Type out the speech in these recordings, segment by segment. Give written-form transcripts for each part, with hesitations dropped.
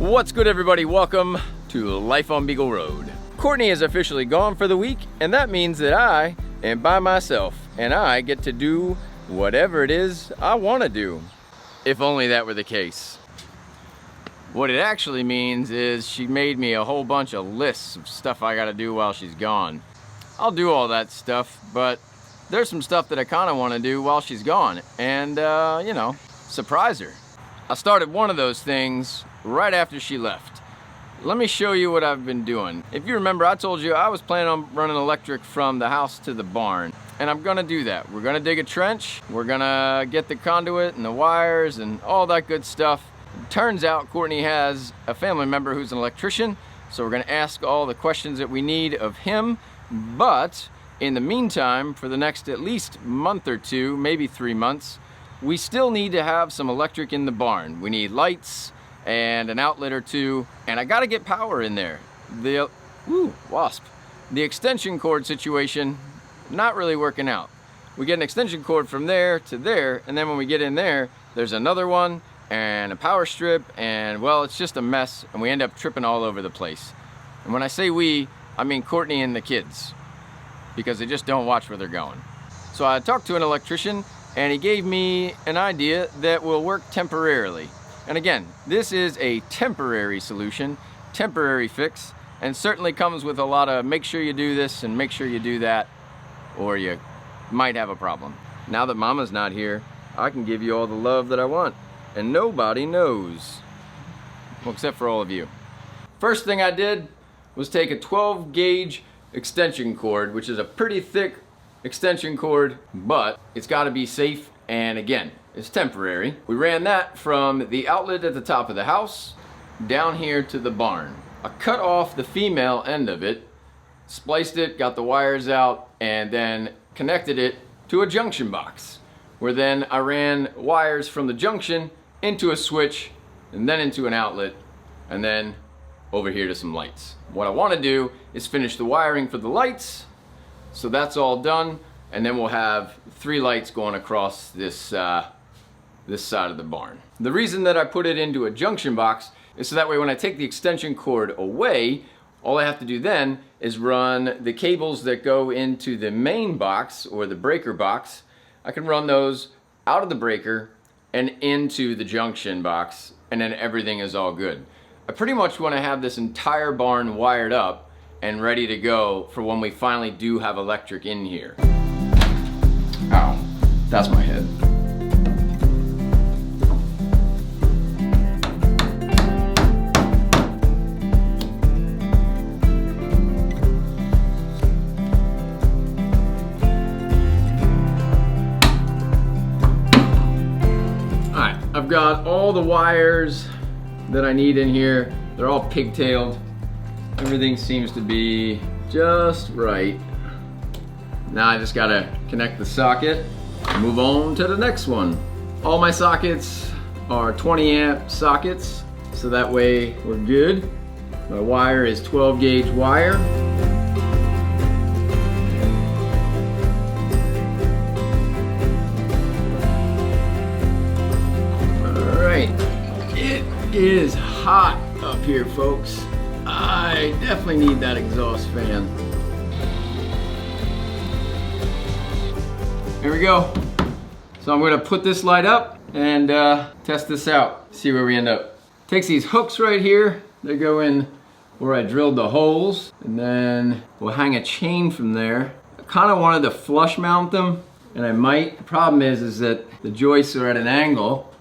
What's good, everybody? Welcome to Life on Beagle Road. Courtney is officially gone for the week, and that means that I am by myself and I get to do whatever it is I want to do. If only that were the case. What it actually means is she made me a whole bunch of lists of stuff I gotta do while she's gone. I'll do all that stuff, but there's some stuff that I kinda wanna do while she's gone and, you know, surprise her. I started one of those things right after she left. Let me show you what I've been doing. If you remember, I told you I was planning on running electric from the house to the barn, and I'm gonna do that. We're gonna dig a trench, we're gonna get the conduit and the wires and all that good stuff. Turns out Courtney has a family member who's an electrician, so we're gonna ask all the questions that we need of him. But in the meantime, for the next at least month or two, maybe 3 months, we still need to have some electric in the barn. We need lights and an outlet or two, and I gotta get power in there. The extension cord situation, not really working out. We get an extension cord from there to there, and then when we get in there, there's another one and a power strip, and well, it's just a mess, and we end up tripping all over the place. And when I say we, I mean Courtney and the kids, because they just don't watch where they're going. So I talked to an electrician, and he gave me an idea that will work temporarily. And again, this is a temporary solution, temporary fix, and certainly comes with a lot of make sure you do this and make sure you do that, or you might have a problem. Now that Mama's not here, I can give you all the love that I want, and nobody knows. Well, except for all of you. First thing I did was take a 12 gauge extension cord, which is a pretty thick extension cord, but it's got to be safe, and again, it's temporary. We ran that from the outlet at the top of the house down here to the barn. I cut off the female end of it, spliced it, got the wires out, and then connected it to a junction box, where then I ran wires from the junction into a switch and then into an outlet, and then over here to some lights. What I want to do is finish the wiring for the lights. So that's all done, and then we'll have 3 lights going across this side of the barn. The reason that I put it into a junction box is so that way when I take the extension cord away, all I have to do then is run the cables that go into the main box or the breaker box. I can run those out of the breaker and into the junction box, and then everything is all good. I pretty much want to have this entire barn wired up and ready to go for when we finally do have electric in here. Ow, that's my head. All right, I've got all the wires that I need in here. They're all pigtailed. Everything seems to be just right. Now I just gotta connect the socket and move on to the next one. All my sockets are 20 amp sockets, so that way we're good. My wire is 12 gauge wire. All right, it is hot up here, folks. I definitely need that exhaust fan. Here we go. So I'm gonna put this light up and test this out, see where we end up. Takes these hooks right here, they go in where I drilled the holes, and then we'll hang a chain from there. I kinda wanted to flush mount them, and I might. The problem is that the joists are at an angle,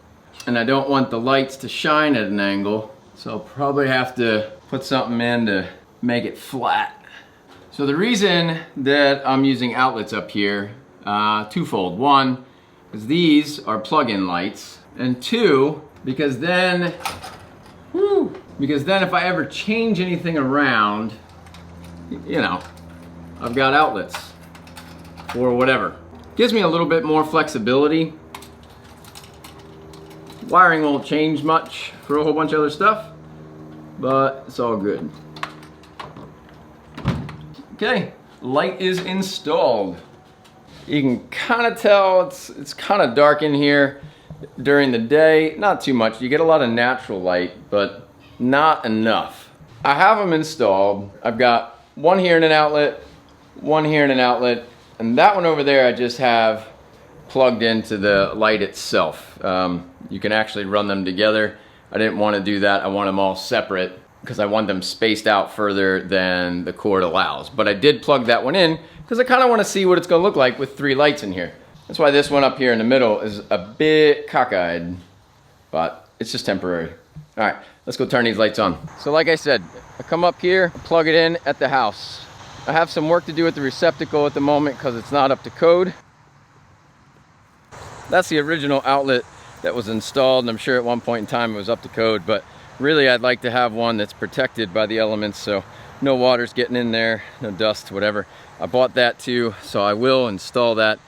and I don't want the lights to shine at an angle, so I'll probably have to put something in to make it flat. So the reason that I'm using outlets up here, twofold. One, because these are plug-in lights, and two, because then if I ever change anything around, you know, I've got outlets or whatever. Gives me a little bit more flexibility. Wiring won't change much for a whole bunch of other stuff, but it's all good. Okay, light is installed. You can kind of tell it's kind of dark in here during the day. Not too much. You get a lot of natural light, but not enough. I have them installed. I've got one here in an outlet, one here in an outlet, and that one over there I just have plugged into the light itself. You can actually run them together. I didn't want to do that. I want them all separate because I want them spaced out further than the cord allows. But I did plug that one in because I kind of want to see what it's going to look like with 3 lights in here. That's why this one up here in the middle is a bit cockeyed, but it's just temporary. All right, let's go turn these lights on. So like I said, I come up here, plug it in at the house. I have some work to do with the receptacle at the moment because it's not up to code. That's the original outlet that was installed, and I'm sure at one point in time it was up to code, but really I'd like to have one that's protected by the elements so no water's getting in there, no dust, whatever. I bought that too, so I will install that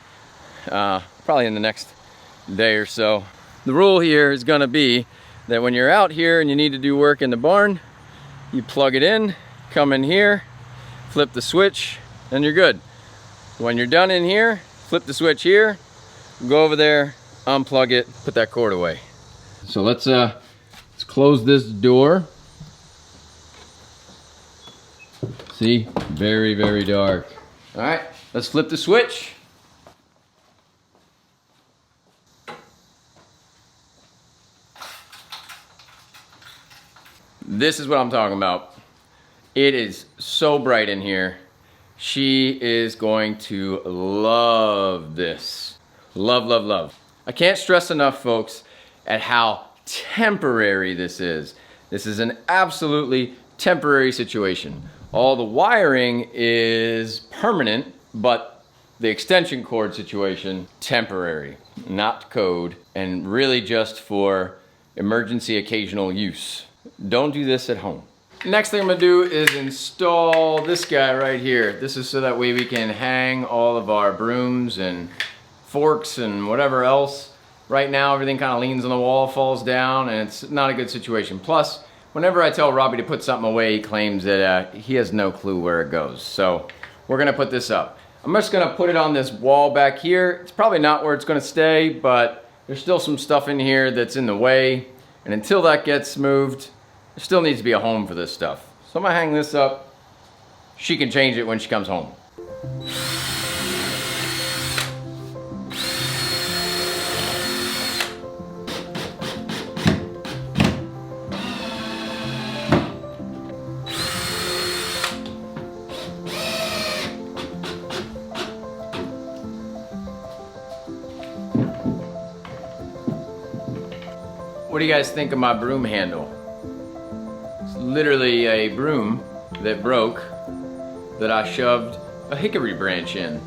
probably in the next day or so. The rule here is going to be that when you're out here and you need to do work in the barn, you plug it in, come in here, flip the switch, and you're good. When you're done in here, flip the switch here, go over there, unplug it, put that cord away. So let's close this door. See, very, very dark. All right, let's flip the switch. This is what I'm talking about. It is so bright in here. She is going to love this. Love, love, love. I can't stress enough, folks, at how temporary this is. This is an absolutely temporary situation. All the wiring is permanent, but the extension cord situation, temporary, not code, and really just for emergency occasional use. Don't do this at home. Next thing I'm gonna do is install this guy right here. This is so that way we can hang all of our brooms and forks and whatever else. Right now everything kind of leans on the wall, falls down, and it's not a good situation. Plus, whenever I tell Robbie to put something away, he claims that he has no clue where it goes. So we're gonna put this up. I'm just gonna put it on this wall back here. It's probably not where it's gonna stay, but there's still some stuff in here that's in the way. And until that gets moved, there still needs to be a home for this stuff. So I'm gonna hang this up. She can change it when she comes home. What do you guys think of my broom handle? It's literally a broom that broke that I shoved a hickory branch in.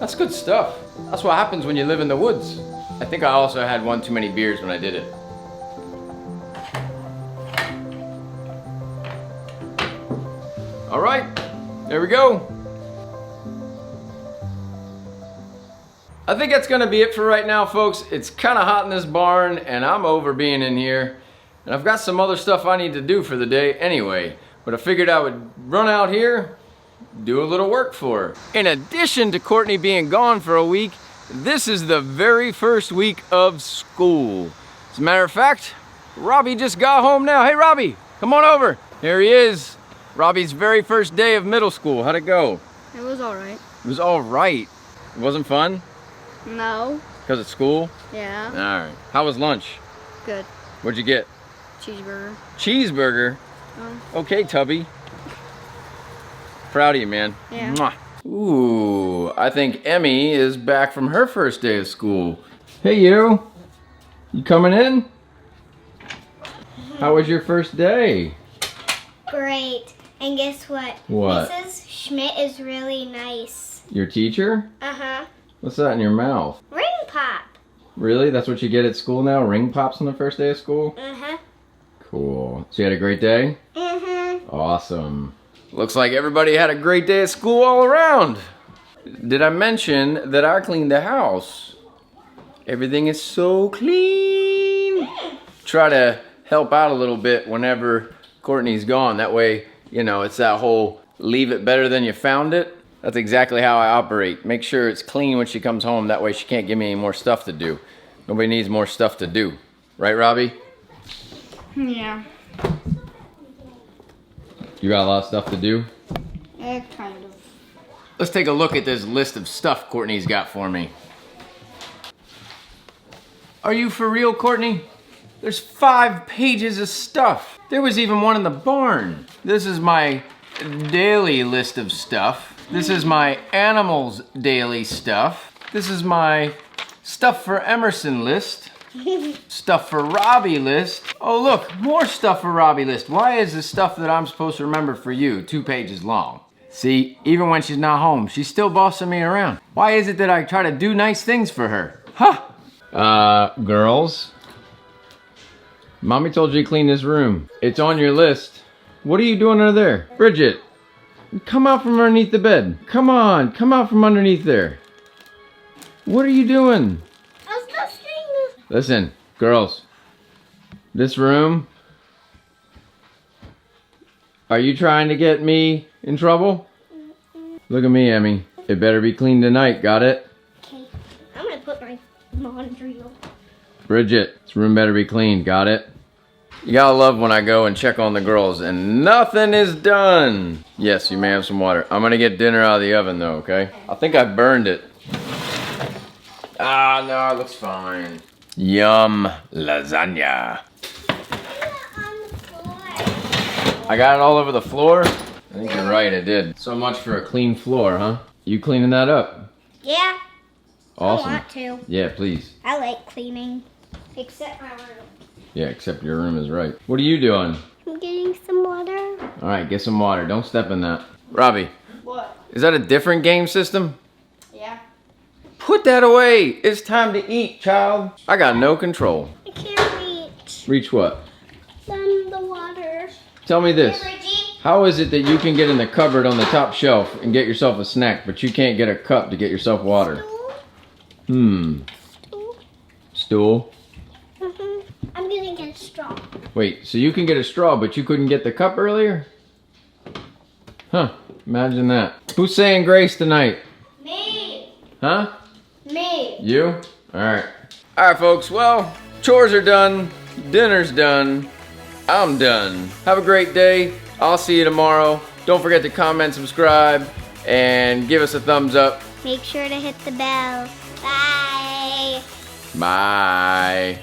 That's good stuff. That's what happens when you live in the woods. I think I also had one too many beers when I did it. All right, there we go. I think that's gonna be it for right now, folks. It's kind of hot in this barn and I'm over being in here. And I've got some other stuff I need to do for the day anyway. But I figured I would run out here, do a little work for her. In addition to Courtney being gone for a week, this is the very first week of school. As a matter of fact, Robbie just got home now. Hey Robbie, come on over. Here he is. Robbie's very first day of middle school. How'd it go? It was all right. It was all right. It wasn't fun? No. Because it's school? Yeah. All right. How was lunch? Good. What'd you get? Cheeseburger. Cheeseburger? Okay, Tubby. Proud of you, man. Yeah. Mwah. Ooh, I think Emmy is back from her first day of school. Hey, you. You coming in? How was your first day? Great. And guess what? What? Mrs. Schmidt is really nice. Your teacher? Uh-huh. What's that in your mouth? Ring pop. Really? That's what you get at school now? Ring pops on the first day of school? Uh-huh. Cool. So you had a great day? Mm-hmm. Awesome. Looks like everybody had a great day at school all around. Did I mention that I cleaned the house? Everything is so clean. Try to help out a little bit whenever Courtney's gone. That way, you know, it's that whole leave it better than you found it. That's exactly how I operate. Make sure it's clean when she comes home. That way she can't give me any more stuff to do. Nobody needs more stuff to do. Right, Robbie? Yeah. You got a lot of stuff to do? Kind of. Let's take a look at this list of stuff Courtney's got for me. Are you for real, Courtney? There's 5 pages of stuff. There was even one in the barn. This is my daily list of stuff. This is my animals daily stuff. This is my stuff for Emerson list. Stuff for Robbie list. Oh look, more stuff for Robbie list. Why is the stuff that I'm supposed to remember for you 2 pages long? See, even when she's not home, she's still bossing me around. Why is it that I try to do nice things for her? Huh? Girls. Mommy told you to clean this room. It's on your list. What are you doing under there? Bridget, come out from underneath the bed. Come on, come out from underneath there. What are you doing? I was listening. Listen, girls. This room. Are you trying to get me in trouble? Look at me, Emmy. It better be clean tonight, got it? Okay, I'm gonna put my laundry on. Bridget, this room better be clean, got it? You gotta love when I go and check on the girls and nothing is done. Yes, you may have some water. I'm gonna get dinner out of the oven though, okay? I think I burned it. Ah, no, it looks fine. Yum, lasagna. I got it all over the floor? I think you're right, I did. So much for a clean floor, huh? You cleaning that up? Yeah. Awesome. I want to. Yeah, please. I like cleaning. Except my room. Yeah, except your room is right. What are you doing? I'm getting some water. All right, get some water. Don't step in that. Robbie, What? is that a different game system? Yeah. Put that away. It's time to eat, child. I got no control. I can't reach. Reach what? The water. Tell me this. Hey, Reggie. How is it that you can get in the cupboard on the top shelf and get yourself a snack, but you can't get a cup to get yourself water? Stool. Stool? I'm gonna get a straw. Wait, so you can get a straw, but you couldn't get the cup earlier? Huh, imagine that. Who's saying grace tonight? Me. Huh? Me. You? Alright. Alright folks, well, chores are done, dinner's done, I'm done. Have a great day. I'll see you tomorrow. Don't forget to comment, subscribe, and give us a thumbs up. Make sure to hit the bell. Bye. Bye.